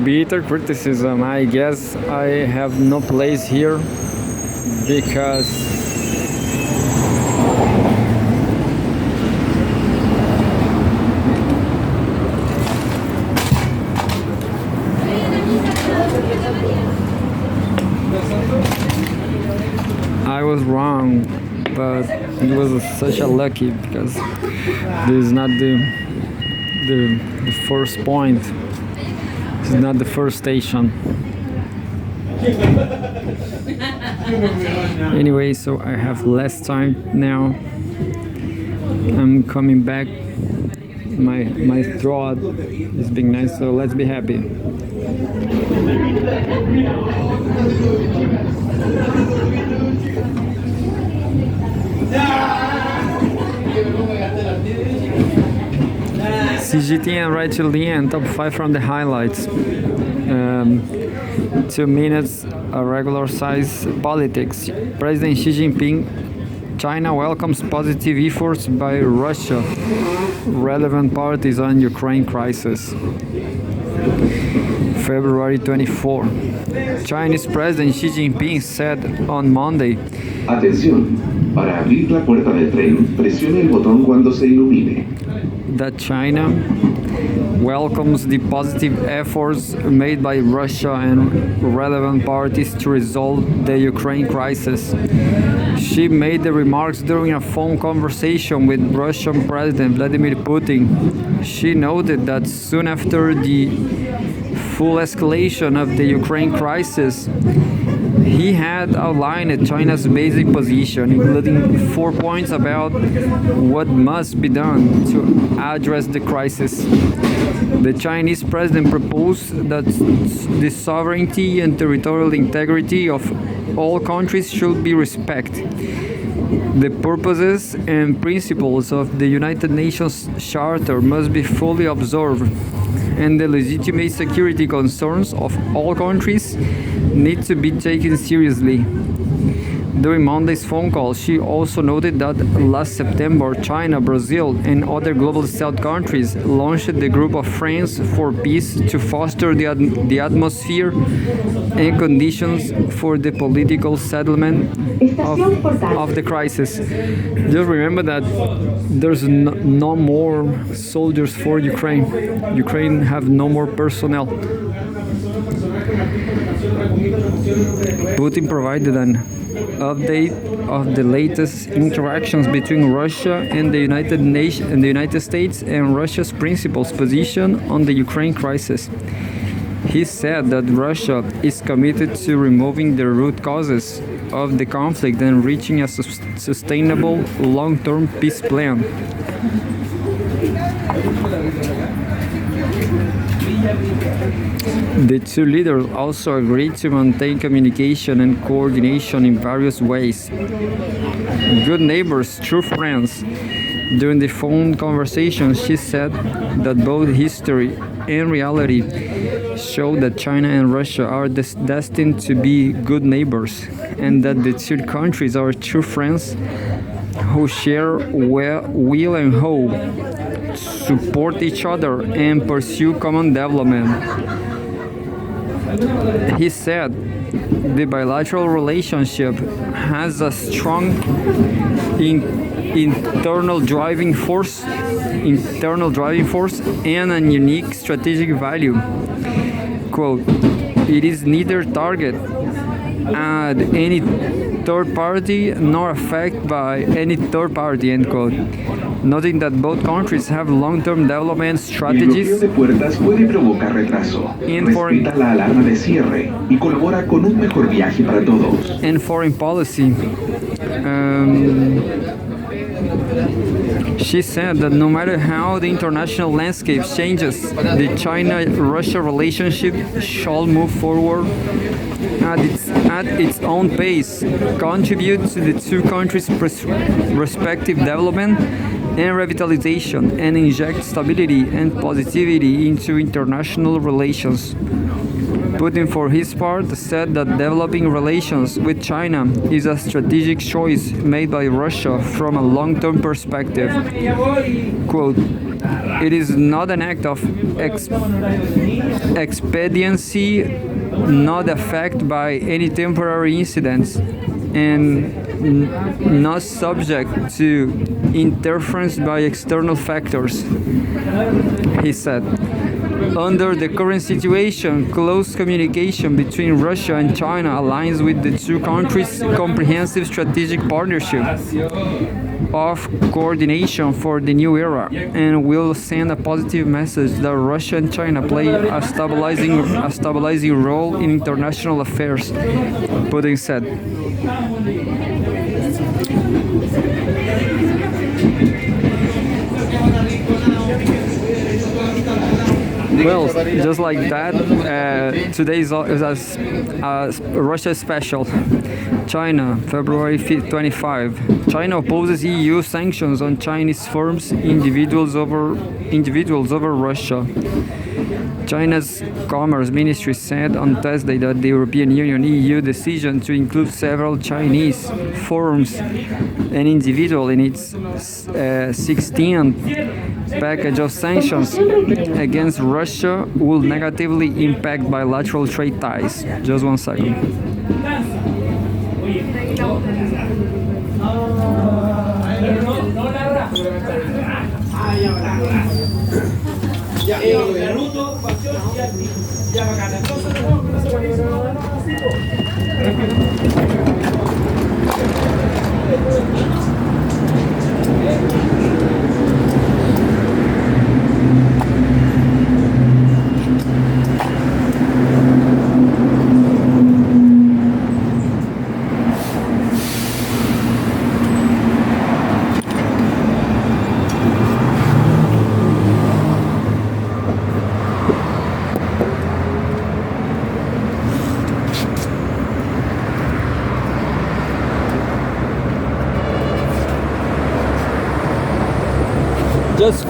Bitter criticism. I guess I have no place here because I was wrong, but it was such a lucky because this is not the first point. It's not the first station. Anyway, so I have less time now. I'm coming back. My throat is being nice, so let's be happy. Cgtn right till the end, top 5 from the highlights. 2 minutes, regular size politics. President Xi Jinping, China welcomes positive efforts by Russia, relevant parties on Ukraine crisis. February 24. Chinese President Xi Jinping said on Monday, Atención, para abrir la puerta del tren, presione el botón cuando se ilumine. That China welcomes the positive efforts made by Russia and relevant parties to resolve the Ukraine crisis. She made the remarks during a phone conversation with Russian President Vladimir Putin. She noted that soon after the full escalation of the Ukraine crisis, he had outlined China's basic position, including 4 points about what must be done to address the crisis. The Chinese president proposed that the sovereignty and territorial integrity of all countries should be respected. The purposes and principles of the United Nations Charter must be fully observed, and the legitimate security concerns of all countries need to be taken seriously. During Monday's phone call, she also noted that last September, China, Brazil, and other Global South countries launched the Group of Friends for Peace to foster the atmosphere and conditions for the political settlement of the crisis. Just remember that there's no more soldiers for Ukraine. Ukraine have no more personnel. Putin provided an update of the latest interactions between Russia and the United States and Russia's principal position on the Ukraine crisis. He said that Russia is committed to removing the root causes of the conflict and reaching a sustainable long-term peace plan. The two leaders also agreed to maintain communication and coordination in various ways. Good neighbors, true friends. During the phone conversation, she said that both history and reality show that China and Russia are destined to be good neighbors, and that the two countries are true friends who share will and hope, support each other, and pursue common development. He said the bilateral relationship has a strong internal driving force and a unique strategic value. Quote, it is neither target at any third party nor affected by any third party, end quote. Noting that both countries have long-term development strategies El bloqueo de puertas puede provocar retraso. Respeta la alarma de cierre y colabora con un mejor viaje para todos. and foreign policy. She said that no matter how the international landscape changes, the China-Russia relationship shall move forward at its own pace, contribute to the two countries' respective development and revitalization, and inject stability and positivity into international relations. Putin, for his part, said that developing relations with China is a strategic choice made by Russia from a long-term perspective. Quote, "It is not an act of expediency, not affected by any temporary incidents, and not subject to interference by external factors," he said. Under the current situation, close communication between Russia and China aligns with the two countries' comprehensive strategic partnership of coordination for the new era, and will send a positive message that Russia and China play a stabilizing role in international affairs, Putin said. Well, just like that, today is Russia special. China, February 25. China opposes EU sanctions on Chinese firms, individuals over Russia. China's Commerce Ministry said on Thursday that the European Union EU decision to include several Chinese firms and individuals in its 16th package of sanctions against Russia will negatively impact bilateral trade ties. Just one second. Just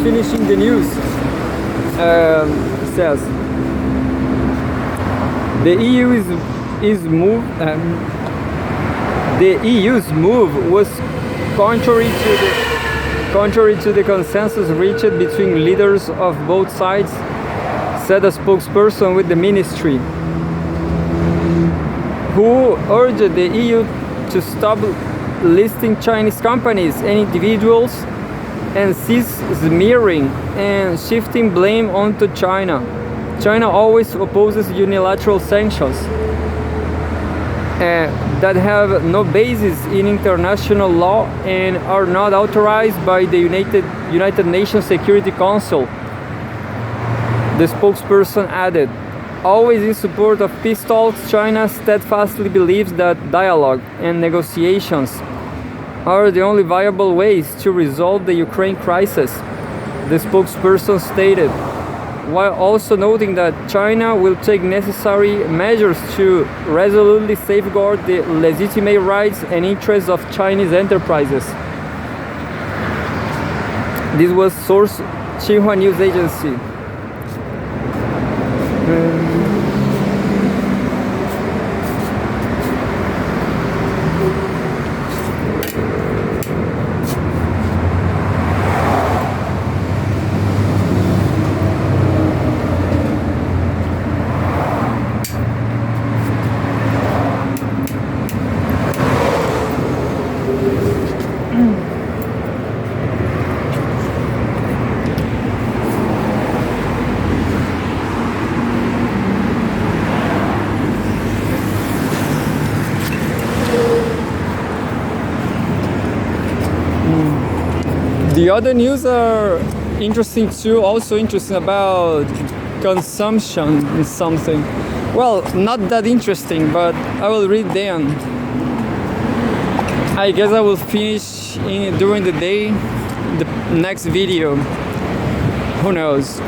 finishing the news. Says the EU's move was contrary to the consensus reached between leaders of both sides, said a spokesperson with the ministry, who urged the EU to stop listing Chinese companies and individuals and cease smearing and shifting blame onto China. China always opposes unilateral sanctions that have no basis in international law and are not authorized by the United Nations Security Council. The spokesperson added, always in support of peace talks, China steadfastly believes that dialogue and negotiations are the only viable ways to resolve the Ukraine crisis, the spokesperson stated, while also noting that China will take necessary measures to resolutely safeguard the legitimate rights and interests of Chinese enterprises. This was source Xinhua News Agency. The other news are interesting too, also interesting about consumption is something. Well, not that interesting, but I will read them. I guess I will finish during the day, the next video. Who knows?